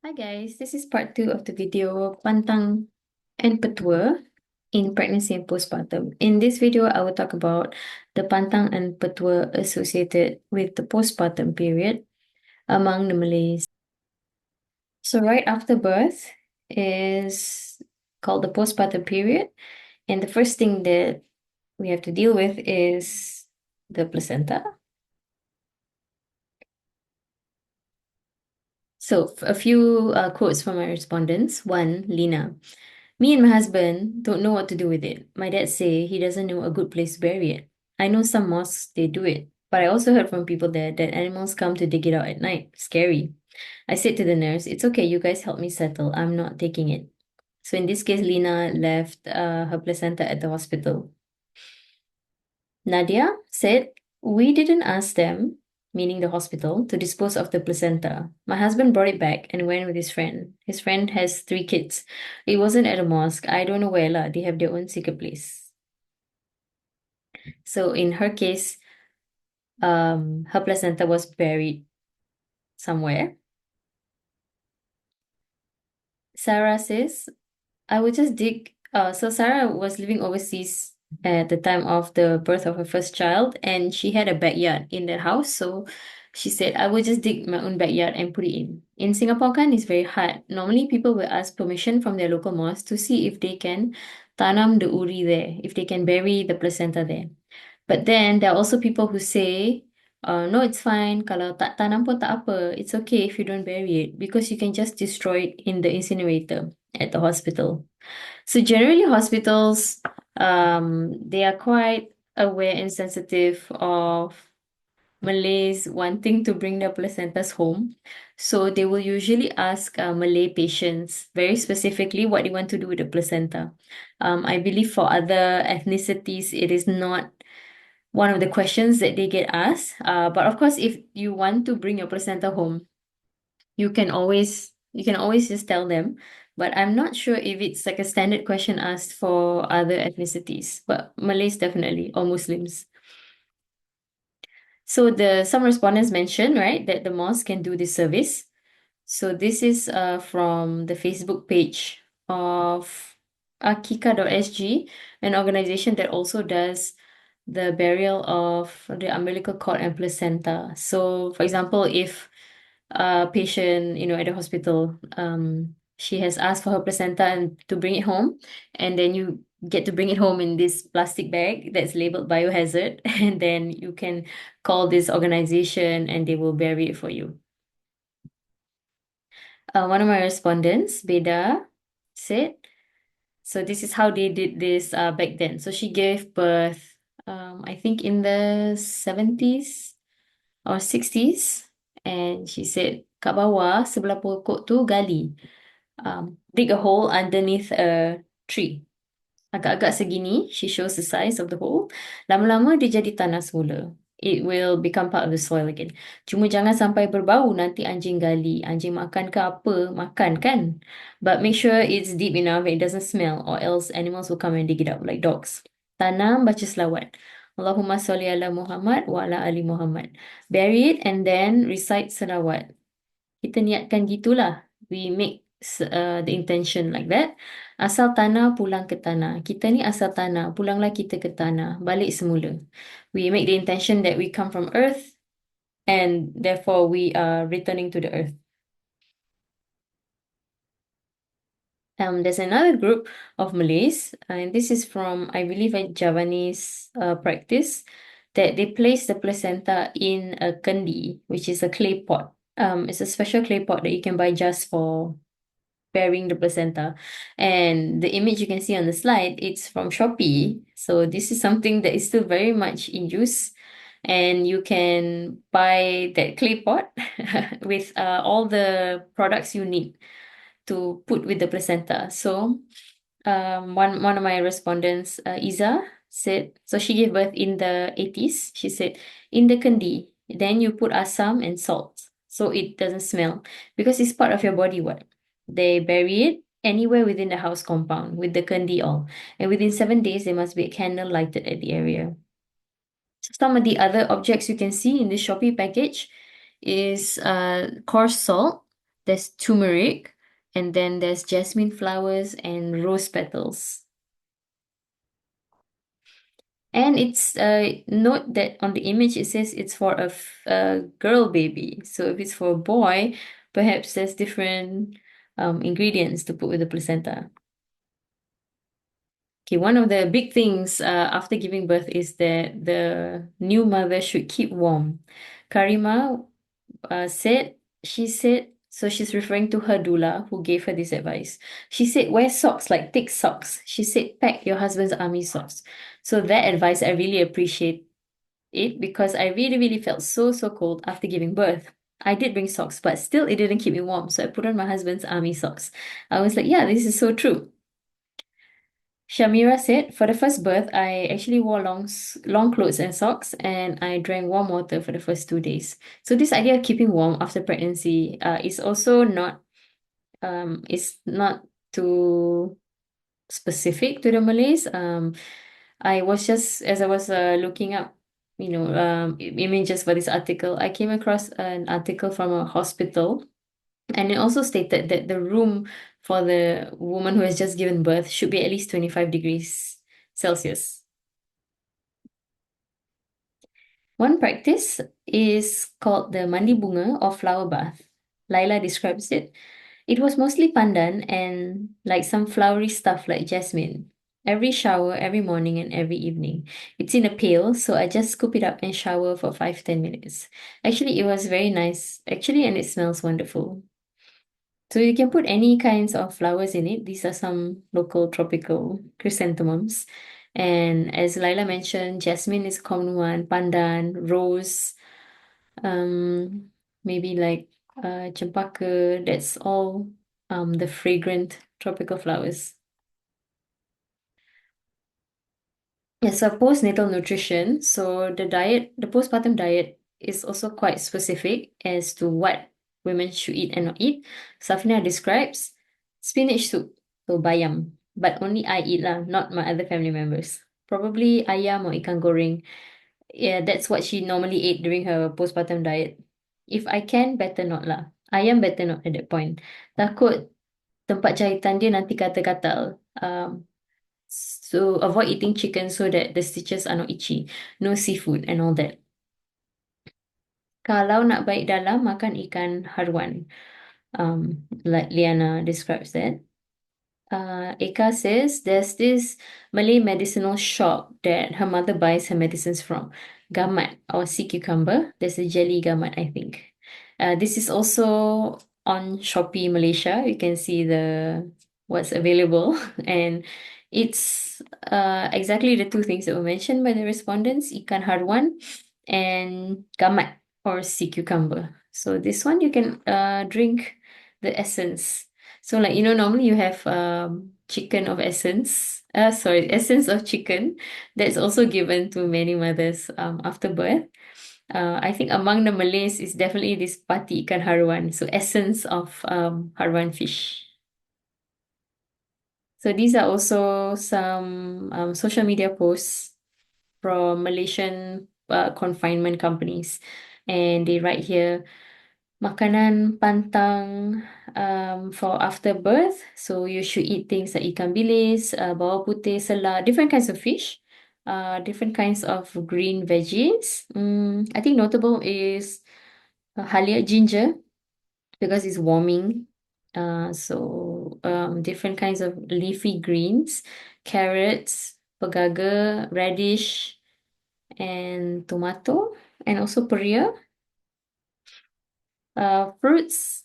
Hi guys, this is part 2 of the video Pantang and Petua in pregnancy and postpartum. In this video, I will talk about the Pantang and Petua associated with the postpartum period among the Malays. So right after birth is called the postpartum period, and the first thing that we have to deal with is the placenta. So a few quotes from my respondents. One, Lina. Me and my husband don't know what to do with it. My dad say he doesn't know a good place to bury it. I know some mosques, they do it. But I also heard from people there that animals come to dig it out at night. Scary. I said to the nurse, it's okay, you guys help me settle. I'm not taking it. So in this case, Lina left her placenta at the hospital. Nadia said, we didn't ask them, meaning the hospital, to dispose of the placenta. My husband brought it back and went with his friend. His friend has 3 kids. It wasn't at a mosque. I don't know where lah. They have their own secret place. So in her case, her placenta was buried somewhere. Sarah says, I would just dig. So Sarah was living overseas at the time of the birth of her first child, and she had a backyard in that house. So she said, I would just dig my own backyard and put it in. In Singapore, kan, it's very hard. Normally, people will ask permission from their local mosque to see if they can tanam the uri there, if they can bury the placenta there. But then there are also people who say, no, it's fine. Kalau tak tanam pun tak apa. It's okay if you don't bury it because you can just destroy it in the incinerator at the hospital. So generally hospitals, they are quite aware and sensitive of Malays wanting to bring their placentas home. So they will usually ask Malay patients very specifically what they want to do with the placenta. I believe for other ethnicities, it is not one of the questions that they get asked. But of course, if you want to bring your placenta home, you can always just tell them. But I'm not sure if it's like a standard question asked for other ethnicities, but Malays definitely, or Muslims. So some respondents mentioned, right, that the mosque can do this service. So this is from the Facebook page of akika.sg, an organization that also does the burial of the umbilical cord and placenta. So for example, if a patient, at the hospital, she has asked for her placenta and to bring it home, and then you get to bring it home in this plastic bag that's labeled biohazard, and then you can call this organization and they will bury it for you. One of my respondents, Beda, said, so this is how they did this back then. So she gave birth, I think in the 70s or 60s, and she said, kat bawah, sebelah pokok tu gali. Dig a hole underneath a tree. Agak-agak segini, she shows the size of the hole. Lama-lama dia jadi tanah semula. It will become part of the soil again. Cuma jangan sampai berbau, nanti anjing gali. Anjing makan ke apa? Makan kan? But make sure it's deep enough and it doesn't smell, or else animals will come and dig it up like dogs. Tanam, baca selawat. Allahumma sholli ala Muhammad wa ala ali Muhammad. Bury it and then recite selawat. Kita niatkan gitulah. We make the intention like that. Asal tanah, pulang ke tanah. Kita ni asal tanah, pulanglah kita ke tanah. Balik semula. We make the intention that we come from earth and therefore we are returning to the earth. There's another group of Malays, and this is from, I believe, a Javanese practice, that they place the placenta in a kendi, which is a clay pot. It's a special clay pot that you can buy just for burying the placenta. And the image you can see on the slide, it's from Shopee. So this is something that is still very much in use. And you can buy that clay pot with all the products you need to put with the placenta. So one of my respondents, Iza, said, so she gave birth in the 80s. She said, in the kendi, then you put asam and salt so it doesn't smell because it's part of your body. What? They bury it anywhere within the house compound with the kendi all. And within 7 days, there must be a candle lighted at the area. Some of the other objects you can see in this Shopee package is coarse salt there's turmeric, and then there's jasmine flowers and rose petals. And it's note that on the image it says it's for a girl baby. So if it's for a boy, perhaps there's different ingredients to put with the placenta. Okay, one of the big things after giving birth is that the new mother should keep warm. Karima said, she said, so she's referring to her doula who gave her this advice. She said, wear socks, like thick socks. She said, pack your husband's army socks. So that advice, I really appreciate it because I really, really felt so, so cold after giving birth. I did bring socks, but still it didn't keep me warm. So I put on my husband's army socks. I was like, yeah, this is so true. Shamira said, for the first birth, I actually wore long clothes and socks, and I drank warm water for the first 2 days. So this idea of keeping warm after pregnancy is also not is not too specific to the Malays. I was just as I was looking up, images for this article, I came across an article from a hospital, and it also stated that the room for the woman who has just given birth should be at least 25 degrees Celsius. One practice is called the mandi bunga or flower bath. Laila describes it. It was mostly pandan and like some flowery stuff like jasmine. Every shower, every morning and every evening. It's in a pail, so I just scoop it up and shower for 5-10 minutes. Actually, it was very nice. Actually, and it smells wonderful. So you can put any kinds of flowers in it. These are some local tropical chrysanthemums. And as Laila mentioned, jasmine is a common one, pandan, rose, um, maybe like cempaka. That's all the fragrant tropical flowers. Yes, so postnatal nutrition. So the postpartum diet is also quite specific as to what women should eat and not eat. Safina describes spinach soup, so bayam, but only I eat lah, not my other family members. Probably ayam or ikan goreng. Yeah, that's what she normally ate during her postpartum diet. If I can, better not lah. Ayam better not at that point. Takut tempat jahitan dia nanti gatal-gatal. So avoid eating chicken so that the stitches are not itchy. No seafood and all that. Kalau nak baik dalam, makan ikan haruan. Like Liana describes that. Eka says there's this Malay medicinal shop that her mother buys her medicines from. Gamat or sea cucumber. There's a jelly gamat, I think. This is also on Shopee Malaysia. You can see the what's available, and it's exactly the two things that were mentioned by the respondents: ikan haruan and gamat or sea cucumber. So this one you can drink the essence. So like normally you have chicken of essence. Sorry, essence of chicken that's also given to many mothers after birth. I think among the Malays is definitely this pati ikan haruan, so essence of haruan fish. So these are also some social media posts from Malaysian confinement companies, and they write here makanan pantang for after birth. So you should eat things like ikan bilis, bawang putih, selah, different kinds of fish, different kinds of green veggies. I think notable is halia ginger because it's warming. Different kinds of leafy greens, carrots, pegaga, radish, and tomato, and also peria. Fruits,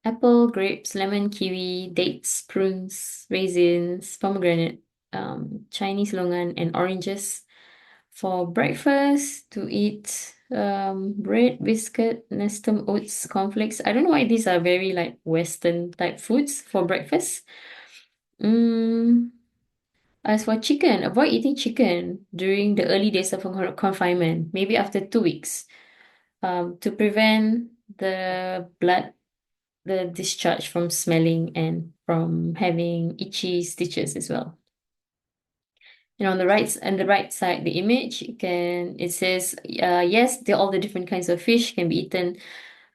apple, grapes, lemon, kiwi, dates, prunes, raisins, pomegranate, Chinese longan, and oranges. For breakfast, to eat bread, biscuit, nestum oats, cornflakes. I don't know why these are very like Western type foods for breakfast. As for chicken, avoid eating chicken during the early days of confinement, maybe after 2 weeks, to prevent the discharge from smelling and from having itchy stitches as well. And on the right side, the image, it says, yes, all the different kinds of fish can be eaten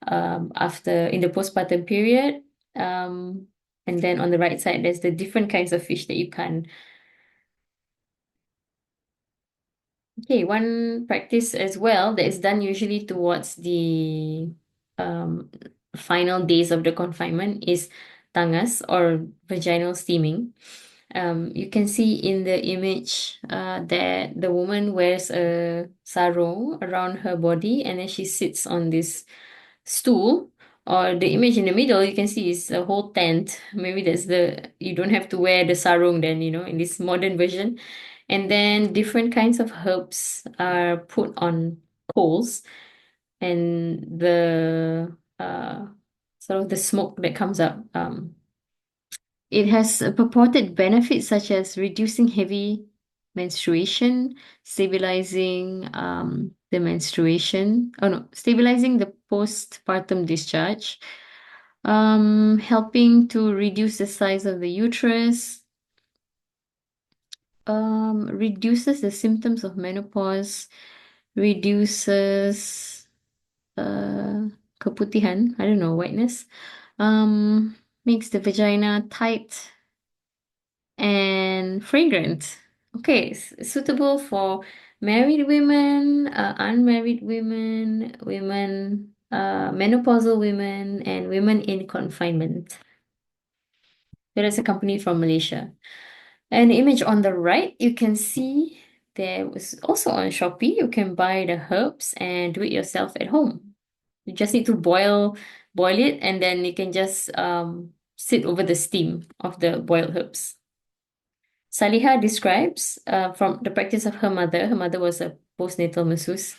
after in the postpartum period. Um, and then on the right side, there's the different kinds of fish that you can. Okay, one practice as well that is done usually towards the um, final days of the confinement is tangas or vaginal steaming. You can see in the image that the woman wears a sarong around her body and then she sits on this stool. Or the image in the middle, you can see is a whole tent. Maybe that's you don't have to wear the sarong then, in this modern version. And then different kinds of herbs are put on coals, and the sort of the smoke that comes up. It has purported benefits such as reducing heavy menstruation, stabilizing the menstruation. Oh no, stabilizing the postpartum discharge, helping to reduce the size of the uterus, reduces the symptoms of menopause, reduces uh, keputihan, I don't know, whiteness, makes the vagina tight and fragrant. Okay, suitable for married women, unmarried women, menopausal women, and women in confinement. There is a company from Malaysia. And the image on the right, you can see there was also on Shopee. You can buy the herbs and do it yourself at home. You just need to boil it, and then you can just sit over the steam of the boiled herbs. Saliha describes from the practice of her mother. Her mother was a postnatal masseuse.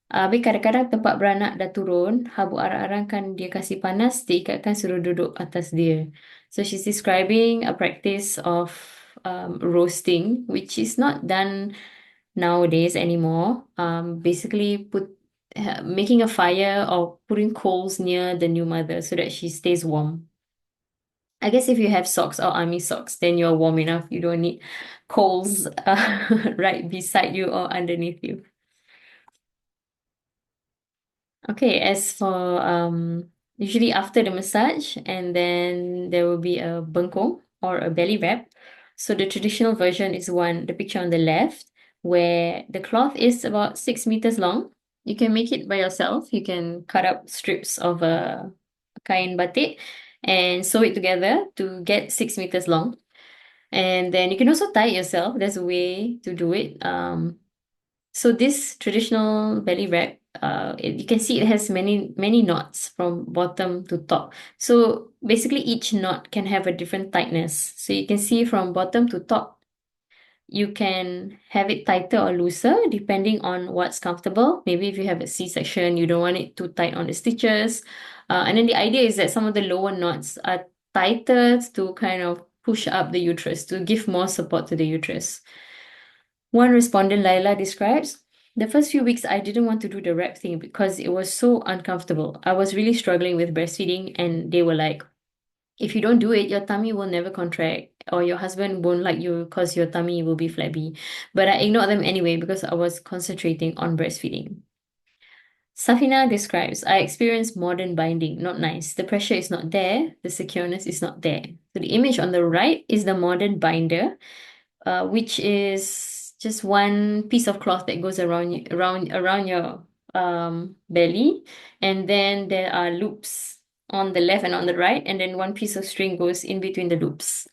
Habis kadang-kadang tempat beranak dah turun, habuk arang-arang kan dia kasih panas, dia ikatkan suruh duduk atas dia. So she's describing a practice of roasting, which is not done nowadays anymore. Basically making a fire or putting coals near the new mother so that she stays warm. I guess if you have socks or army socks, then you're warm enough. You don't need coals right beside you or underneath you. Okay, as for usually after the massage, and then there will be a bengkong or a belly wrap. So the traditional version is the picture on the left, where the cloth is about 6 meters long. You can make it by yourself. You can cut up strips of a kain batik and sew it together to get 6 meters long. And then you can also tie it yourself. There's a way to do it. So this traditional belly wrap, you can see it has many knots from bottom to top. So basically each knot can have a different tightness. So you can see from bottom to top, you can have it tighter or looser depending on what's comfortable. Maybe if you have a C-section, you don't want it too tight on the stitches. And then the idea is that some of the lower knots are tighter to kind of push up the uterus, to give more support to the uterus. One respondent, Laila, describes, the first few weeks I didn't want to do the wrap thing because it was so uncomfortable. I was really struggling with breastfeeding, and they were like, if you don't do it, your tummy will never contract, or your husband won't like you because your tummy will be flabby. But I ignored them anyway because I was concentrating on breastfeeding. Safina describes, I experienced modern binding, not nice. The pressure is not there, the secureness is not there. So the image on the right is the modern binder, which is just one piece of cloth that goes around your belly, and then there are loops on the left and on the right, and then one piece of string goes in between the loops.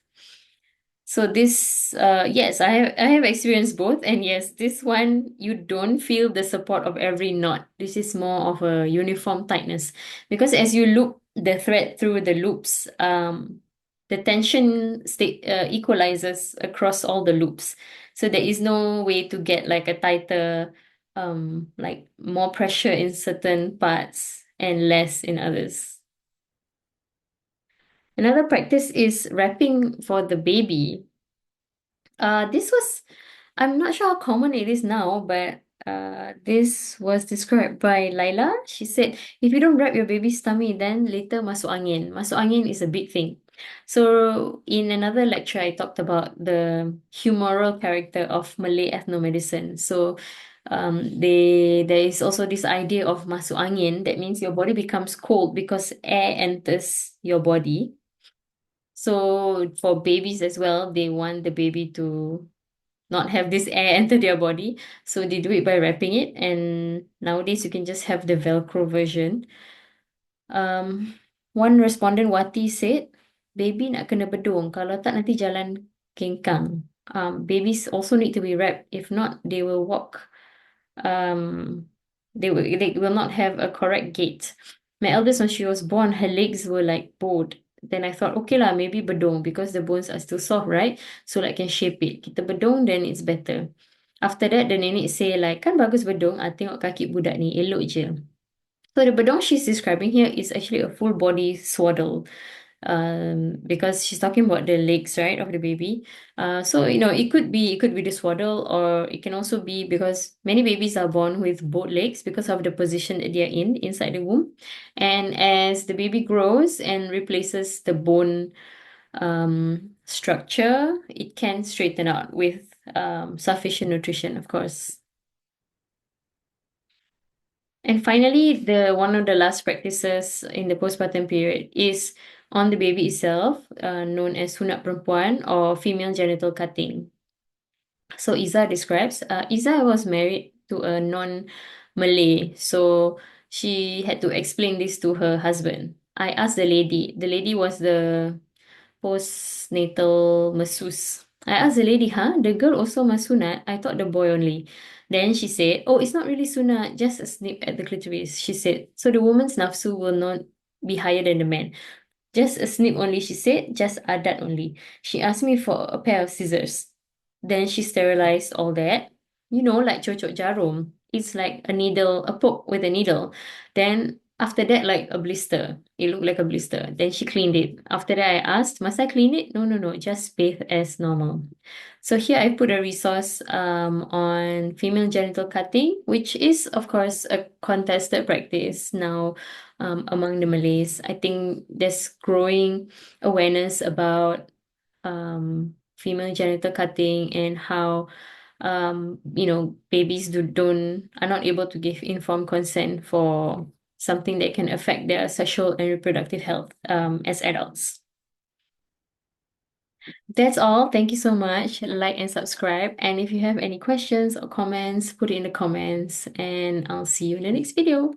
So this, yes, I have experienced both, and yes, this one you don't feel the support of every knot. This is more of a uniform tightness because as you loop the thread through the loops, the tension equalizes across all the loops. So there is no way to get like a tighter, like more pressure in certain parts and less in others. Another practice is wrapping for the baby. I'm not sure how common it is now, but this was described by Laila. She said, if you don't wrap your baby's tummy, then later masuk angin. Masuk angin is a big thing. So in another lecture, I talked about the humoral character of Malay ethnomedicine. So There is also this idea of masuk angin. That means your body becomes cold because air enters your body. So for babies as well, they want the baby to not have this air enter their body. So they do it by wrapping it. And nowadays you can just have the Velcro version. Um, One respondent Wati said, baby nak kena bedung. Kalau tak nanti jalan kengkang. Babies also need to be wrapped. If not, they will walk. Um, they will not have a correct gait. My eldest, when she was born, her legs were like bowed. Then I thought, okay lah, maybe bedong because the bones are still soft, right? So like can shape it. Kita bedong, then it's better. After that, the nenek say like, kan bagus bedong, tengok kaki budak ni, elok je. So the bedong she's describing here is actually a full body swaddle, because she's talking about the legs, right, of the baby. So it could be the swaddle, or it can also be because many babies are born with both legs because of the position that they are in inside the womb. And as the baby grows and replaces the bone structure, it can straighten out with sufficient nutrition, of course. And finally, the one of the last practices in the postpartum period is on the baby itself, known as sunat perempuan or female genital cutting. So Iza describes, Iza was married to a non-Malay, so she had to explain this to her husband. I asked the lady was the postnatal masseuse. I asked the lady, huh? The girl also must sunat? I thought the boy only. Then she said, oh, it's not really sunat, just a snip at the clitoris, she said. So the woman's nafsu will not be higher than the man. Just a snip only, she said, just adat only. She asked me for a pair of scissors. Then she sterilized all that. Like cocok jarum. It's like a needle, a poke with a needle. Then after that, like a blister. It looked like a blister. Then she cleaned it. After that, I asked, must I clean it? No, no, no, just bathe as normal. So here I put a resource on female genital cutting, which is, of course, a contested practice now among the Malays. I think there's growing awareness about female genital cutting and how babies are not able to give informed consent for something that can affect their sexual and reproductive health as adults. That's all. Thank you so much. Like and subscribe. And if you have any questions or comments, put it in the comments, and I'll see you in the next video.